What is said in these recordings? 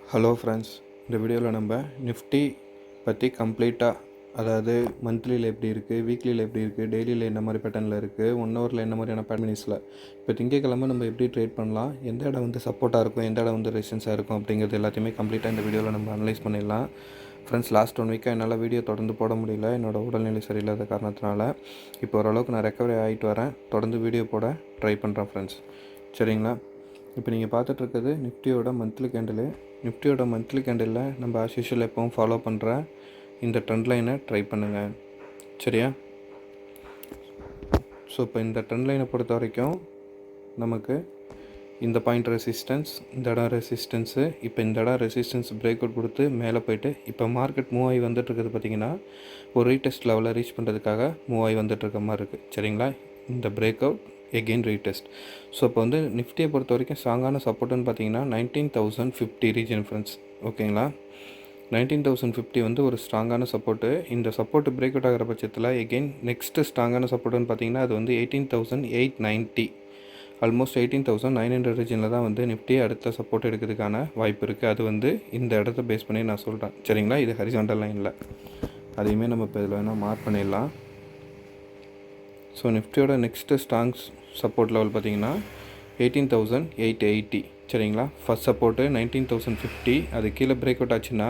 Hello friends, இந்த வீடியோவில் நம்ம நிஃப்டி பற்றி கம்ப்ளீட்டாக, அதாவது மந்த்லியில் எப்படி இருக்குது, வீக்லியில் எப்படி இருக்குது, டெய்லியில் என்ன மாதிரி பேட்டர்னில் இருக்குது, 1 ஹவரில் என்ன மாதிரியான பேட்டர்னிஸில் இப்போ திங்கக்கிழமை நம்ம எப்படி ட்ரேட் பண்ணலாம், எந்த இடம் வந்து சப்போர்ட்டாக இருக்கும், எந்த இடம் வந்து ரெசிஸ்டன்ஸாக இருக்கும் அப்படிங்கிறது எல்லாத்தையுமே கம்ப்ளீட்டாக இந்த வீடியோவில் நம்ம அனலைஸ் பண்ணிடலாம். ஃப்ரெண்ட்ஸ், லாஸ்ட் 1 வீக்காக என்னால் வீடியோ தொடர்ந்து போட முடியல, என்னோடய உடல்நிலை சரியில்லாத காரணத்தினால. இப்போ ஓரளவுக்கு நான் ரெக்கவரி ஆகிட்டு வரேன், தொடர்ந்து வீடியோ போட ட்ரை பண்ணுறேன் ஃப்ரெண்ட்ஸ். சரிங்களா? இப்போ நீங்கள் பார்த்துட்ருக்குது நிஃப்டியோட மந்த்லி கேண்டிலு. நிஃப்டியோட மந்த்லி கேண்டிலில் நம்ம ஆஸ் யூஷுவல் எப்பவும் ஃபாலோ பண்ணுற இந்த ட்ரெண்ட் லைனை ட்ரை பண்ணுங்கள். சரியா? ஸோ இப்போ இந்த ட்ரெண்ட் லைனை பொறுத்த வரைக்கும் நமக்கு இந்த பாயிண்ட் ரெசிஸ்டன்ஸ், இந்த இடம் ரெசிஸ்டன்ஸு, இப்போ இந்த இடம் ரெசிஸ்டன்ஸ் பிரேக் அவுட் கொடுத்து மேலே போயிட்டு இப்போ மார்க்கெட் மூவ் ஆகி வந்துட்டுருக்குது. பார்த்திங்கன்னா ஒரு ரீடெஸ்ட் லெவலில் ரீச் பண்ணுறதுக்காக மூவ் ஆகி வந்துட்டுருக்க மாதிரி இருக்குது. சரிங்களா? இந்த break out again retest. So இப்போ வந்து நிஃப்டியை பொறுத்த வரைக்கும் ஸ்ட்ராங்கான சப்போர்ட்டுன்னு பார்த்தீங்கன்னா 19,050 ரீஜன் ஃப்ரெண்ட்ஸ். ஓகேங்களா? 19,050 வந்து ஒரு ஸ்ட்ராங்கான சப்போர்ட்டு. இந்த சப்போர்ட்டு பிரேக் அவுட் ஆகிற பட்சத்தில் எகெயின் நெக்ஸ்ட்டு ஸ்ட்ராங்கான சப்போர்ட்டுன்னு பார்த்தீங்கன்னா அது வந்து 18,890, ஆல்மோஸ்ட் 18,900 ரீஜனில் தான் வந்து நிஃப்டி அடுத்த சப்போர்ட் எடுக்கிறதுக்கான வாய்ப்பு இருக்குது. அது வந்து இந்த இடத்த பேஸ் பண்ணி நான் சொல்கிறேன். சரிங்களா? இது ஹரிசாண்டல் லைனில், அதையுமே நம்ம இப்போ இதில் வேணால் மார்க் பண்ணிடலாம். ஸோ நிஃப்டியோட நெக்ஸ்ட்டு ஸ்ட்ராங் சப்போர்ட் லெவல் பார்த்திங்கன்னா 18,880. சரிங்களா? First support 19,050. அது கீழே பிரேக் அவுட் ஆச்சுன்னா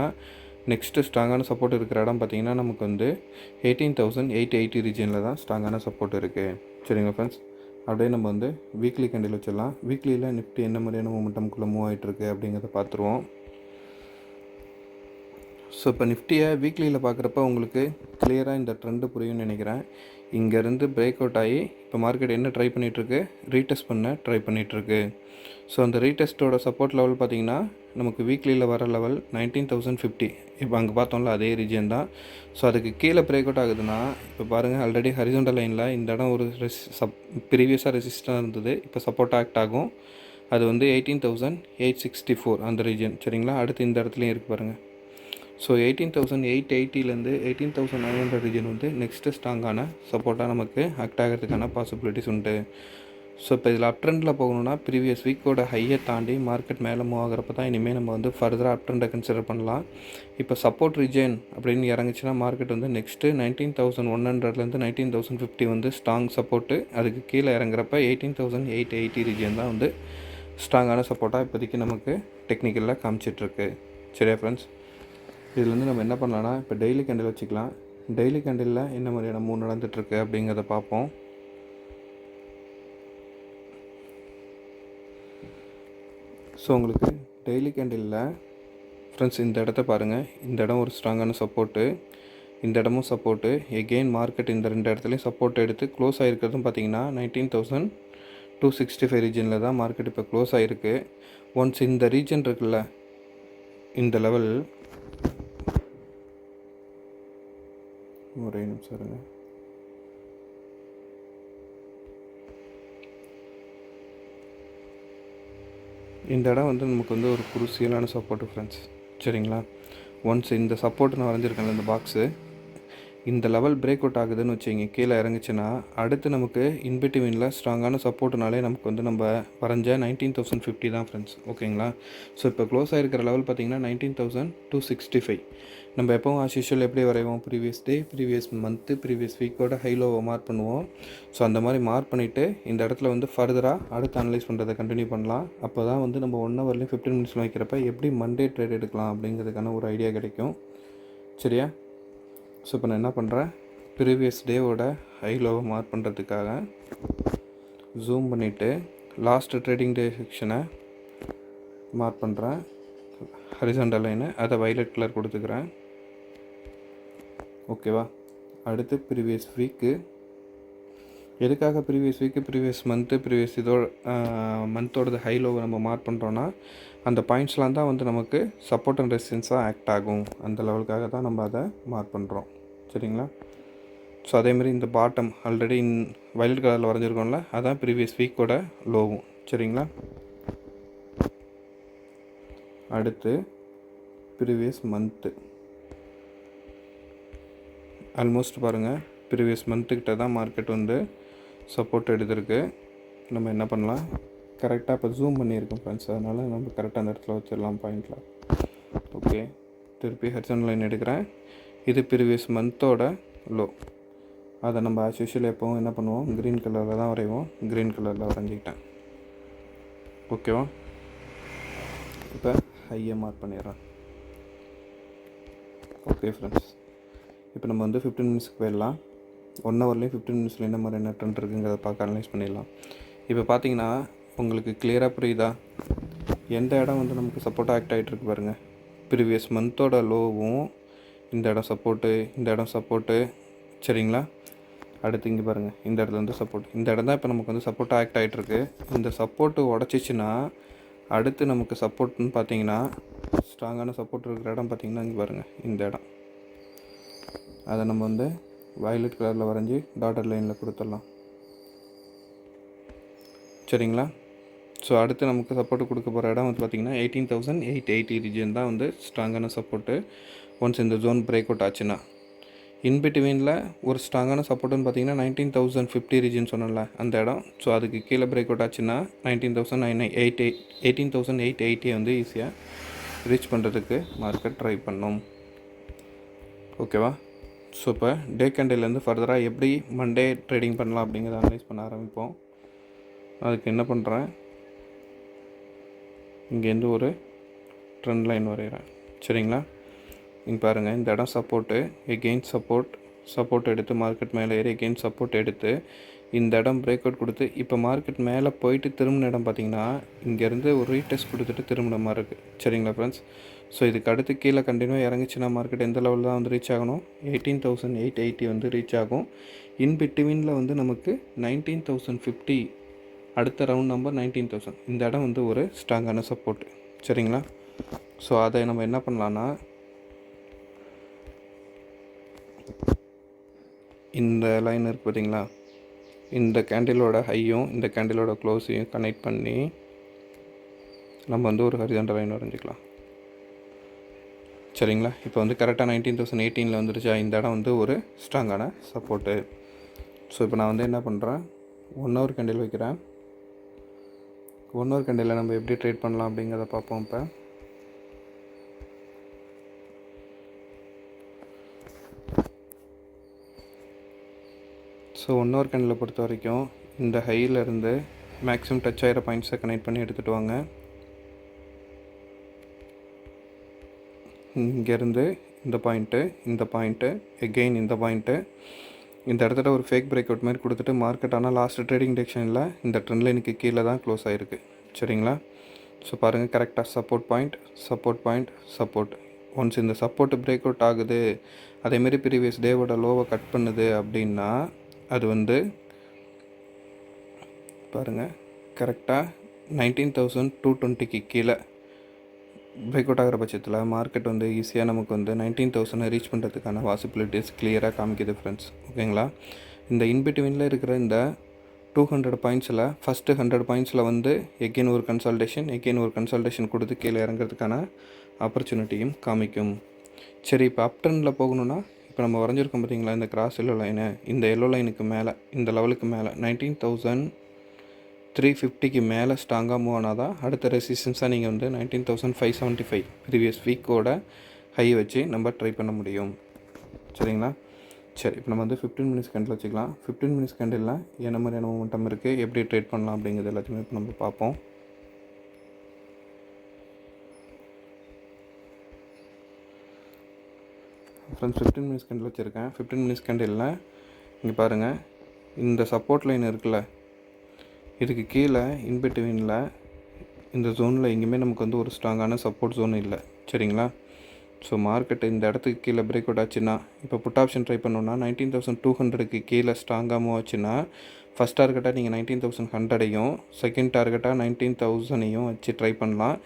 நெக்ஸ்ட்டு ஸ்ட்ராங்கான சப்போர்ட் இருக்கிற இடம் பார்த்திங்கன்னா நமக்கு வந்து 18,880 ரீஜனில் தான் ஸ்ட்ராங்கான சப்போர்ட் இருக்குது. சரிங்களா ஃப்ரெண்ட்ஸ்? அப்படியே நம்ம வந்து வீக்லி கேண்டில் வச்சிடலாம். வீக்லியில் நிஃப்டி என்ன மாதிரியான மொமெண்டம்குள்ளே மூவ் ஆகிட்டுருக்கு அப்படிங்கிறத பார்த்துருவோம். ஸோ இப்போ நிஃப்டியை வீக்லியில் பார்க்குறப்ப உங்களுக்கு கிளியராக இந்த ட்ரெண்டு புரியும்னு நினைக்கிறேன். இங்கேருந்து பிரேக் அவுட் ஆகி இப்போ மார்க்கெட் என்ன ட்ரை பண்ணிகிட்ருக்கு, ரீடெஸ்ட் பண்ண ட்ரை பண்ணிகிட்ருக்கு. ஸோ அந்த ரீடெஸ்ட்டோட சப்போர்ட் லெவல் பார்த்திங்கன்னா நமக்கு வீக்லியில் வர லெவல் 19,050. இப்போ அங்கே பார்த்தோம்ல அதே ரீஜன் தான். ஸோ அதுக்கு கீழே பிரேக் அவுட் ஆகுதுன்னா இப்போ பாருங்கள், ஆல்ரெடி ஹரிசாண்டல் லைனில் இந்த இடம் ஒரு ப்ரீவியஸாக ரெசிஸ்டாக இருந்தது, இப்போ சப்போர்ட் ஆக்ட் ஆகும். அது வந்து 18,864 அந்த ரீஜன். சரிங்களா? அடுத்து இந்த இடத்துலையும் இருக்குது பாருங்கள். ஸோ 18,880லேருந்து 18,900 ரீஜன் வந்து நெக்ஸ்ட்டு ஸ்ட்ராங்கான சப்போர்ட்டாக நமக்கு ஆக்ட் ஆகிறதுக்கான பாசிபிலிட்டிஸ் உண்டு. ஸோ இப்போ இதில் அப் ட்ரெண்டில் போகணுன்னா ப்ரீவியஸ் வீக்கோட ஹையை தாண்டி மார்க்கெட் மேலே மூவ் ஆகிறப்ப தான் இனிமேல் நம்ம வந்து ஃபர்தராக அப் ட்ரெண்டை கன்சிடர் பண்ணலாம். இப்போ சப்போர்ட் ரீஜன் அப்படின்னு இறங்குச்சுன்னா மார்க்கெட் வந்து நெக்ஸ்ட்டு 19,100லேருந்து 19,050 வந்து ஸ்ட்ராங் சப்போர்ட்டு. அதுக்கு கீழே இறங்குறப்ப 18,880 ரீஜன் தான் வந்து ஸ்ட்ராங்கான சப்போர்ட்டாக இப்போதைக்கு நமக்கு டெக்னிக்கலில் காமிச்சிட்ருக்கு. சரியா ஃப்ரெண்ட்ஸ்? இதுலேருந்து நம்ம என்ன பண்ணலான்னா இப்போ டெய்லி கேண்டில் வச்சுக்கலாம். டெய்லி கேண்டிலில் என்ன மாதிரியான மூவ் நடந்துகிட்ருக்கு அப்படிங்கிறத பார்ப்போம். ஸோ உங்களுக்கு டெய்லி கேண்டிலில் ஃப்ரெண்ட்ஸ் இந்த இடத்த பாருங்கள். இந்த இடம் ஒரு ஸ்ட்ராங்கான சப்போர்ட்டு, இந்த இடமும் சப்போர்ட்டு. எகெயின் மார்க்கெட் இந்த 2 இடத்துலையும் சப்போர்ட் எடுத்து க்ளோஸ் ஆகிருக்கிறதும் பார்த்திங்கன்னா 19,265 ரீஜனில் தான் மார்க்கெட் இப்போ க்ளோஸ் ஆகிருக்கு. ஒன்ஸ் இந்த ரீஜன் இருக்குல்ல, இந்த லெவல், ஒரே நிமிஷம் இருங்க. இந்த இடம் வந்து நமக்கு வந்து ஒரு குருசியலான சப்போர்ட்டு ஃப்ரெண்ட்ஸ். சரிங்களா? ஒன்ஸ் இந்த சப்போர்ட் நான் வரைஞ்சிருக்கேன்ல இந்த பாக்ஸு, இந்த லெவல் பிரேக் அவுட் ஆகுதுன்னு வச்சுங்க, கீழே இறங்குச்சுன்னா அடுத்து நமக்கு இன்பிட்வீனில் ஸ்ட்ராங்கான சப்போர்ட்னாலே நமக்கு வந்து நம்ம வரைஞ்ச 19,050 தான் ஃப்ரெண்ட்ஸ். ஓகேங்களா? ஸோ இப்போ க்ளோஸ் ஆகிருக்கிற லெவல் பார்த்திங்கன்னா 19,265. நம்ம எப்போவும் ஆஸ் யூஷுவல் எப்படி வரைவோம், previous day, previous month, previous வீக்கோட ஹைலோவை மார்க் பண்ணுவோம். ஸோ அந்த மாதிரி மார்க் பண்ணிவிட்டு இந்த இடத்துல வந்து ஃபர்தராக அடுத்து அனலைஸ் பண்ணுறதை கண்டினியூ பண்ணலாம். அப்போ தான் வந்து நம்ம 1 ஹவர்லேயும் 15 மினிட்ஸில் வைக்கிறப்ப எப்படி மண்டே ட்ரேட் எடுக்கலாம் அப்படிங்கிறதுக்கான ஒரு ஐடியா கிடைக்கும். சரியா? ஸோ இப்போ நான் என்ன பண்ணுறேன், ப்ரீவியஸ் டேவோட ஹைலோவை மார்க் பண்ணுறதுக்காக ஜூம் பண்ணிவிட்டு லாஸ்ட்டு ட்ரேடிங் டே செக்ஷனை மார்க் பண்ணுறேன். ஹரிசாண்டல் லைனை அதை வைலட் கலர் கொடுத்துக்கிறேன். ஓகேவா? அடுத்து ப்ரீவியஸ் வீக்கு. எதுக்காக previous week, previous month, previous மந்தோடது ஹைலோவை நம்ம மார்க் பண்ணுறோன்னா அந்த பாயிண்ட்ஸ்லாம் தான் வந்து நமக்கு சப்போர்ட் அண்ட் ரெசிஸ்டன்ஸாக ஆக்ட் ஆகும். அந்த லெவலுக்காக தான் நம்ம அதை மார்க் பண்ணுறோம். சரிங்களா? ஸோ அதேமாதிரி இந்த பாட்டம் ஆல்ரெடி வயலட் கலரில் வரைஞ்சிருக்கோம்ல, அதான் ப்ரீவியஸ் வீக்கோட லோவும். சரிங்களா? அடுத்து ப்ரீவியஸ் மந்த்து. ஆல்மோஸ்ட் பாருங்கள், ப்ரீவியஸ் மந்த்துக்கிட்ட தான் மார்க்கெட் வந்து சப்போர்ட் எடுத்திருக்கு. நம்ம என்ன பண்ணலாம், கரெக்டாக இப்போ ஜூம் பண்ணியிருக்கோம் ஃப்ரெண்ட்ஸ், அதனால் நம்ம கரெக்டாக அந்த இடத்துல வச்சிடலாம் பாயிண்டில். ஓகே, திருப்பி ஹரிசாண்டல் லைன் எடுக்கிறேன். இது ப்ரீவியஸ் மந்தோட லோ. அதை நம்ம ஆஸ் யூஷுவல் எப்போவும் என்ன பண்ணுவோம், க்ரீன் கலரில் தான் வரைவோம். க்ரீன் கலரில் வரைஞ்சிக்கிட்டேன். ஓகேவா? இப்போ ஹையை மார்க் பண்ணிடுறேன். ஓகே ஃப்ரெண்ட்ஸ், இப்போ நம்ம வந்து 15 மினிட்ஸ்க்கு போயிடலாம். 1 ஹவர்லேயும் 15 மினிட்ஸில் என்ன மாதிரி என்ன ட்ரெண்ட் இருக்குங்கிறத பார்க்க அனலைஸ் பண்ணிடலாம். இப்போ பார்த்தீங்கன்னா உங்களுக்கு கிளியராக புரியுதா, எந்த இடம் வந்து நமக்கு சப்போர்ட்டாக ஆக்ட் ஆகிட்டு இருக்கு பாருங்கள். ப்ரீவியஸ் மந்தோட லோவும் இந்த இடம் சப்போர்ட்டு, இந்த இடம் சப்போர்ட்டு. சரிங்களா? அடுத்து இங்கே பாருங்கள், இந்த இடத்துல வந்து சப்போர்ட். இந்த இடம் தான் இப்போ நமக்கு வந்து சப்போர்ட்டாக ஆக்ட் ஆகிட்டுருக்கு. இந்த சப்போர்ட்டு உடச்சிச்சின்னா அடுத்து நமக்கு சப்போர்ட்னு பார்த்தீங்கன்னா, ஸ்ட்ராங்கான சப்போர்ட் இருக்கிற இடம் பார்த்திங்கன்னா இங்கே பாருங்கள், இந்த இடம். அதை நம்ம வந்து வயலட் கலரில் வரைஞ்சி டாட்டர் லைனில் கொடுத்துடலாம். சரிங்களா? ஸோ அடுத்து நமக்கு சப்போர்ட்டு கொடுக்க போகிற இடம் வந்து பார்த்திங்கன்னா 18,880 ரீஜன் தான் வந்து ஸ்ட்ராங்கான சப்போர்ட்டு. ஒன்ஸ் இந்த ஜோன் பிரேக் அவுட் ஆச்சுன்னா, இன்பிட்வீனில் ஒரு ஸ்ட்ராங்கான சப்போர்ட்டுன்னு பார்த்தீங்கன்னா 19,050 ரீஜன் சொன்னல அந்த இடம். ஸோ அதுக்கு கீழே பிரேக் அவுட் ஆச்சுன்னா 18,880 வந்து ஈஸியாக ரீச் பண்ணுறதுக்கு மார்க்கெட் ட்ரை பண்ணும். ஓகேவா? ஸோ இப்போ டே கேண்டில்லேருந்து ஃபர்தராக எப்படி மண்டே ட்ரேடிங் பண்ணலாம் அப்படிங்கிறத அனலைஸ் பண்ண ஆரம்பிப்போம். அதுக்கு என்ன பண்ணுறேன், இங்கேருந்து ஒரு ட்ரெண்ட் லைன் வரைகிறேன். சரிங்களா? இங்கே பாருங்கள், இந்த இடம் சப்போர்ட்டு, எகெயின் சப்போர்ட் எடுத்து மார்க்கெட் மேலே ஏறி எகெயின் சப்போர்ட் எடுத்து இந்த இடம் பிரேக் அவுட் கொடுத்து இப்போ மார்க்கெட் மேலே போயிட்டு திரும்பின இடம் பார்த்திங்கன்னா இங்கேருந்து ஒரு ரீடெஸ்ட் கொடுத்துட்டு திரும்பின மாதிரி இருக்குது. சரிங்களா ஃப்ரெண்ட்ஸ்? ஸோ இதுக்கு அடுத்து கீழே கண்டினியூவாக இறங்குச்சுன்னா மார்க்கெட் எந்த லெவலில் தான் வந்து ரீச் ஆகணும், 18,880 வந்து ரீச் ஆகும். இன் பிட்வீனில் வந்து நமக்கு 19,050, அடுத்த ரவுண்ட் நம்பர் 19,000. இந்த இடம் வந்து ஒரு ஸ்ட்ராங்கான சப்போர்ட்டு. சரிங்களா? ஸோ அதை நம்ம என்ன பண்ணலான்னா, இந்த லைன் இருக்குது பார்த்தீங்களா, இந்த கேண்டிலோட ஹையும் இந்த கேண்டிலோட க்ளோஸையும் கனெக்ட் பண்ணி நம்ம வந்து ஒரு ஹரிசாண்டல் லைன் வரைஞ்சிக்கலாம். சரிங்களா? இப்போ வந்து கரெக்டாக 19,018 வந்துருச்சா, இந்த இடம் வந்து ஒரு ஸ்ட்ராங்கான சப்போர்ட்டு. ஸோ இப்போ நான் வந்து என்ன பண்ணுறேன், 1 ஹவர் கேண்டில் வைக்கிறேன். 1 ஹவர் கேண்டிலில் நம்ம எப்படி ட்ரேட் பண்ணலாம் அப்படிங்கிறத பார்ப்போம். இப்போ ஸோ 1 ஹவர் கேண்டிலை பொறுத்த வரைக்கும் இந்த ஹையிலேருந்து மேக்ஸிமம் டச் ஆகிற பாயிண்ட்ஸை கனெக்ட் பண்ணி எடுத்துகிட்டு வாங்க. இங்கேருந்து இந்த பாயிண்ட்டு எகெயின் இந்த பாயிண்ட்டு, இந்த இடத்துல ஒரு ஃபேக் பிரேக் அவுட் மாதிரி கொடுத்துட்டு மார்க்கெட் ஆனால் லாஸ்ட் ட்ரேடிங் டெக்ஷனில் இந்த ட்ரெண்ட் லைனுக்கு கீழே தான் க்ளோஸ் ஆகிருக்கு. சரிங்களா? ஸோ பாருங்கள், கரெக்டாக சப்போர்ட். ஒன்ஸ் இந்த சப்போர்ட்டு பிரேக் அவுட் ஆகுது, அதேமாரி ப்ரீவியஸ் டேவோட லோவை கட் பண்ணுது அப்படின்னா அது வந்து பாருங்கள் கரெக்டாக 19,220க்கு கீழே பிரேக் அவுட் ஆகிற பட்சத்தில் மார்க்கெட் வந்து ஈஸியாக நமக்கு வந்து 19,000 ரீச் பண்ணுறதுக்கான பாசிபிலிட்டிஸ் கிளியராக காமிக்குது ஃப்ரெண்ட்ஸ். ஓகேங்களா? இந்த இன்பிட்வீனில் இருக்கிற இந்த 200 பாயிண்ட்ஸில் ஃபஸ்ட்டு 100 பாயிண்ட்ஸில் வந்து எகெயின் ஒரு கன்சல்டேஷன் கொடுத்து கீழே இறங்கிறதுக்கான ஆப்பர்ச்சுனிட்டியும் காமிக்கும். சரி, இப்போ அப் ட்ரெண்டில் போகணுன்னா இப்போ நம்ம வரைஞ்சிருக்கோம் பார்த்தீங்களா, இந்த கிராஸ் எல்லோ லைனு, இந்த எல்லோ லைனுக்கு மேலே, இந்த லெவலுக்கு மேலே 19,350க்கு மேலே ஸ்ட்ராங்காக மூவ் ஆனால் தான் அடுத்த ரெசிஸ்டன்ஸாக நீங்கள் வந்து 19,575 ப்ரீவியஸ் வீக்கோட ஹை வச்சு நம்ம ட்ரை பண்ண முடியும். சரிங்களா? சரி, இப்போ நம்ம வந்து 15 மினிட்ஸ் கேண்டில் வச்சுக்கலாம். 15 மினிட்ஸ் கேண்டிலில் என்ன மாதிரியான மொமெண்டம் இருக்குது, எப்படி ட்ரேட் பண்ணலாம் அப்படிங்கிறது எல்லாத்தையுமே இப்போ நம்ம பார்ப்போம். ஃப்ரெண்ட்ஸ், 15 மினிட்ஸ் கேண்டில் வச்சுருக்கேன். 15 மினிட்ஸ் கேண்டிலில் இங்கே பாருங்கள், இந்த சப்போர்ட் லைன் இருக்குல்ல, இதுக்கு கீழே இன்பிட்வீனில் இந்த ஜோனில் எங்கேயுமே நமக்கு வந்து ஒரு ஸ்ட்ராங்கான சப்போர்ட் ஜோன் இல்லை. சரிங்களா? ஸோ மார்க்கெட்டு இந்த இடத்துக்கு கீழே பிரேக் அவுட் ஆச்சுன்னா, இப்போ புட் ஆப்ஷன் ட்ரை பண்ணோன்னா 19,200க்கு கீழே ஸ்ட்ராங்காக மூவ் ஆச்சுன்னா ஃபஸ்ட் டார்கெட்டாக நீங்கள் 19,100ஐயும் செகண்ட் டார்கெட்டாக 19,000ஐயும் வச்சு ட்ரை பண்ணலாம்.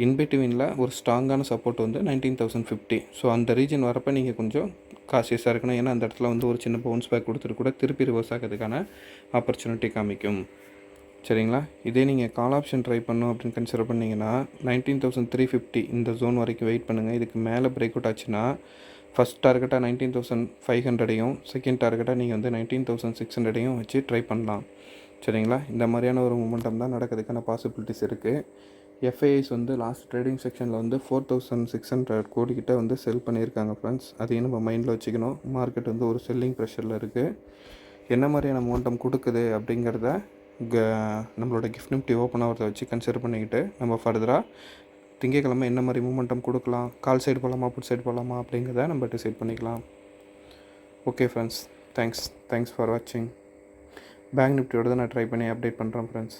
இன்பிட்வீனில் ஒரு ஸ்ட்ராங்கான சப்போர்ட் வந்து 19,050. ஸோ அந்த ரீஜன் வரப்போ நீங்கள் கொஞ்சம் காசியஸாக இருக்கணும். ஏன்னா அந்த இடத்துல வந்து ஒரு சின்ன பவுன்ஸ் பேக் கொடுத்துட்டு கூட திருப்பி ரிவர்ஸ் ஆகிறதுக்கான ஆப்பர்ச்சுனிட்டி காமிக்கும். சரிங்களா? இதே நீங்கள் கால் ஆப்ஷன் ட்ரை பண்ணோம் அப்படின்னு கன்சிடர் பண்ணிங்கன்னா 19,350 இந்த ஜோன் வரைக்கும் வெயிட் பண்ணுங்கள். இதுக்கு மேலே பிரேக் அவுட் ஆச்சுன்னா ஃபஸ்ட் டார்கெட்டாக 19,500ஐயும் செகண்ட் டார்கெட்டாக நீங்கள் வந்து 19,600ஐயும் வச்சு ட்ரை பண்ணலாம். சரிங்களா. இந்த மாதிரியான ஒரு மொமெண்டம் தான் நடக்கிறதுக்கான பாசிபிலிட்டிஸ் இருக்குது. எஃப்ஐஐஸ் வந்து லாஸ்ட் ட்ரேடிங் செக்ஷனில் வந்து 4600 கோடிக்கிட்ட வந்து செல் பண்ணியிருக்காங்க ஃப்ரெண்ட்ஸ். அதையும் நம்ம மைண்டில் வச்சுக்கணும். மார்க்கெட் வந்து ஒரு செல்லிங் ப்ரெஷரில் இருக்குது. என்ன மாதிரியான மொமெண்டம் கொடுக்குது அப்படிங்கிறத நம்மளோட கிஃப்ட் நிஃப்டி ஓப்பன் ஆகிறத வச்சு கன்சிடர் பண்ணிக்கிட்டு நம்ம ஃபர்தராக திங்கக்கிழமை என்ன மாதிரி மூமெண்டம் கொடுக்கலாம், கால் சைடு போகலாமா புட் சைடு போகலாமா அப்படிங்கிறத நம்ம டிசைட் பண்ணிக்கலாம். ஓகே ஃப்ரெண்ட்ஸ், தேங்க்ஸ் ஃபார் வாட்சிங். பேங்க் நிஃப்டியோட தான் நான் ட்ரை பண்ணி அப்டேட் பண்ணுறேன் ஃப்ரெண்ட்ஸ்.